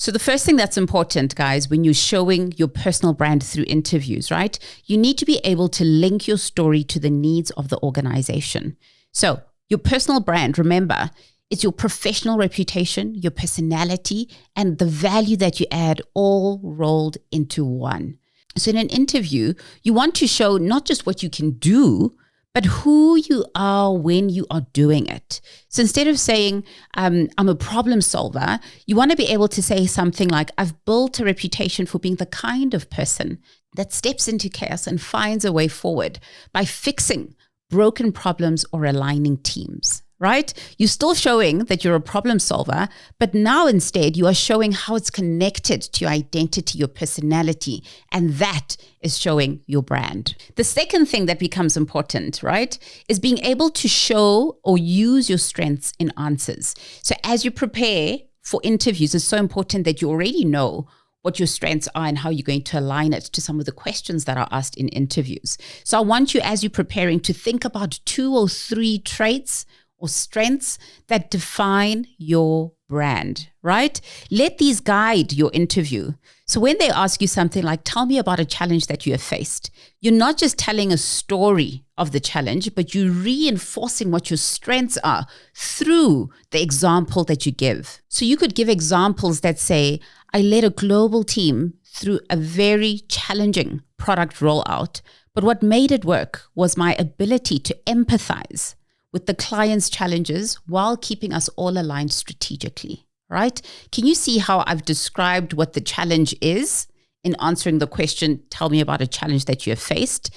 So the first thing that's important, guys, when you're showing your personal brand through interviews, right? You need to be able to link your story to the needs of the organization. So your personal brand, remember, it's your professional reputation, your personality, and the value that you add all rolled into one. So in an interview, you want to show not just what you can do, but who you are when you are doing it. So instead of saying, I'm a problem solver, you want to be able to say something like, I've built a reputation for being the kind of person that steps into chaos and finds a way forward by fixing broken problems or aligning teams, right? You're still showing that you're a problem solver, but now instead you are showing how it's connected to your identity, your personality, and that is showing your brand. The second thing that becomes important, right, is being able to show or use your strengths in answers. So as you prepare for interviews, it's so important that you already know what your strengths are and how you're going to align it to some of the questions that are asked in interviews. So I want you, as you're preparing, to think about 2 or 3 traits or strengths that define your brand, right? Let these guide your interview. So when they ask you something like, tell me about a challenge that you have faced, you're not just telling a story of the challenge, but you're reinforcing what your strengths are through the example that you give. So you could give examples that say, I led a global team through a very challenging product rollout, but what made it work was my ability to empathize with the client's challenges while keeping us all aligned strategically, right? Can you see how I've described what the challenge is in answering the question, tell me about a challenge that you have faced?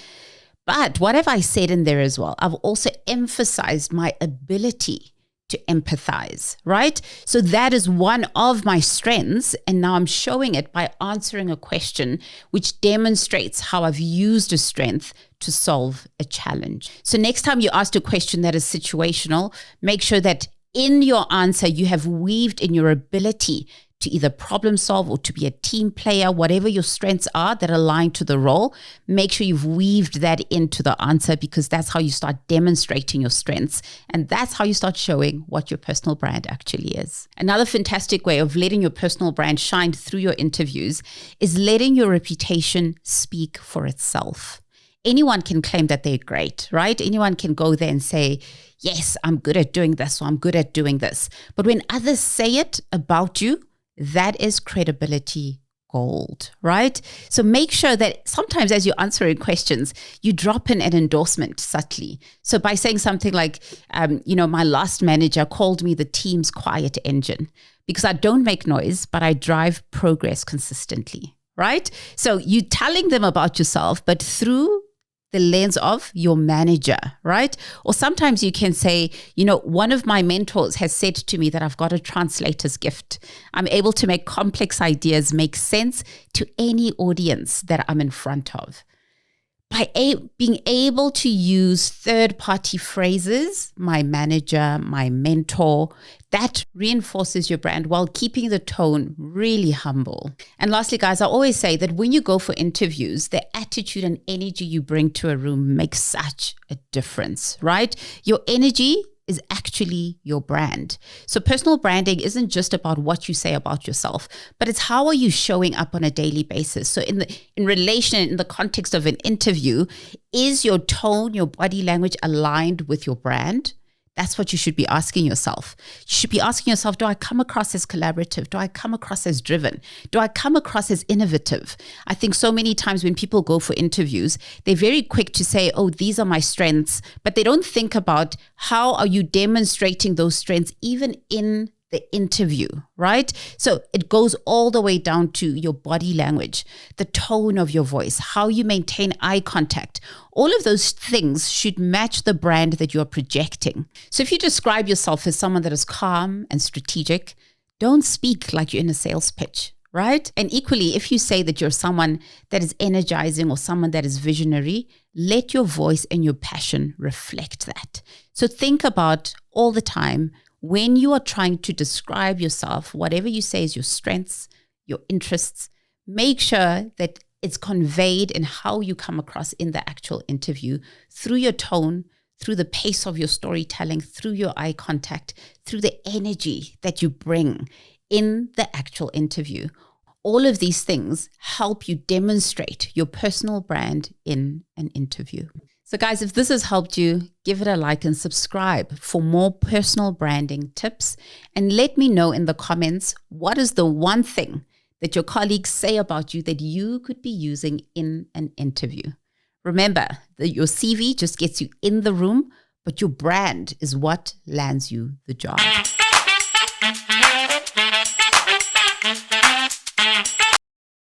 But what have I said in there as well? I've also emphasized my ability to empathize, right? So that is one of my strengths. And now I'm showing it by answering a question which demonstrates how I've used a strength to solve a challenge. So next time you ask a question that is situational, make sure that in your answer, you have weaved in your ability to either problem solve or to be a team player, whatever your strengths are that align to the role. Make sure you've weaved that into the answer, because that's how you start demonstrating your strengths. And that's how you start showing what your personal brand actually is. Another fantastic way of letting your personal brand shine through your interviews is letting your reputation speak for itself. Anyone can claim that they're great, right? Anyone can go there and say, yes, I'm good at doing this, or I'm good at doing this. But when others say it about you, that is credibility gold, right? So make sure that sometimes as you're answering questions, you drop in an endorsement subtly. So by saying something like, my last manager called me the team's quiet engine because I don't make noise, but I drive progress consistently, right? So you're telling them about yourself, but through the lens of your manager, right? Or sometimes you can say, one of my mentors has said to me that I've got a translator's gift. I'm able to make complex ideas make sense to any audience that I'm in front of. By being able to use third-party phrases, my manager, my mentor, that reinforces your brand while keeping the tone really humble. And lastly, guys, I always say that when you go for interviews, the attitude and energy you bring to a room makes such a difference, right? Your energy is actually your brand. So personal branding isn't just about what you say about yourself, but it's how are you showing up on a daily basis. So in the context of an interview, is your tone, your body language aligned with your brand? That's what you should be asking yourself. You should be asking yourself, do I come across as collaborative? Do I come across as driven? Do I come across as innovative? I think so many times when people go for interviews, they're very quick to say, oh, these are my strengths, but they don't think about how are you demonstrating those strengths even in the interview, right? So it goes all the way down to your body language, the tone of your voice, how you maintain eye contact. All of those things should match the brand that you're projecting. So if you describe yourself as someone that is calm and strategic, don't speak like you're in a sales pitch, right? And equally, if you say that you're someone that is energizing or someone that is visionary, let your voice and your passion reflect that. So think about all the time, when you are trying to describe yourself, whatever you say is your strengths, your interests, make sure that it's conveyed in how you come across in the actual interview through your tone, through the pace of your storytelling, through your eye contact, through the energy that you bring in the actual interview. All of these things help you demonstrate your personal brand in an interview. So guys, if this has helped you, give it a like and subscribe for more personal branding tips. And let me know in the comments, what is the one thing that your colleagues say about you that you could be using in an interview? Remember that your CV just gets you in the room, but your brand is what lands you the job.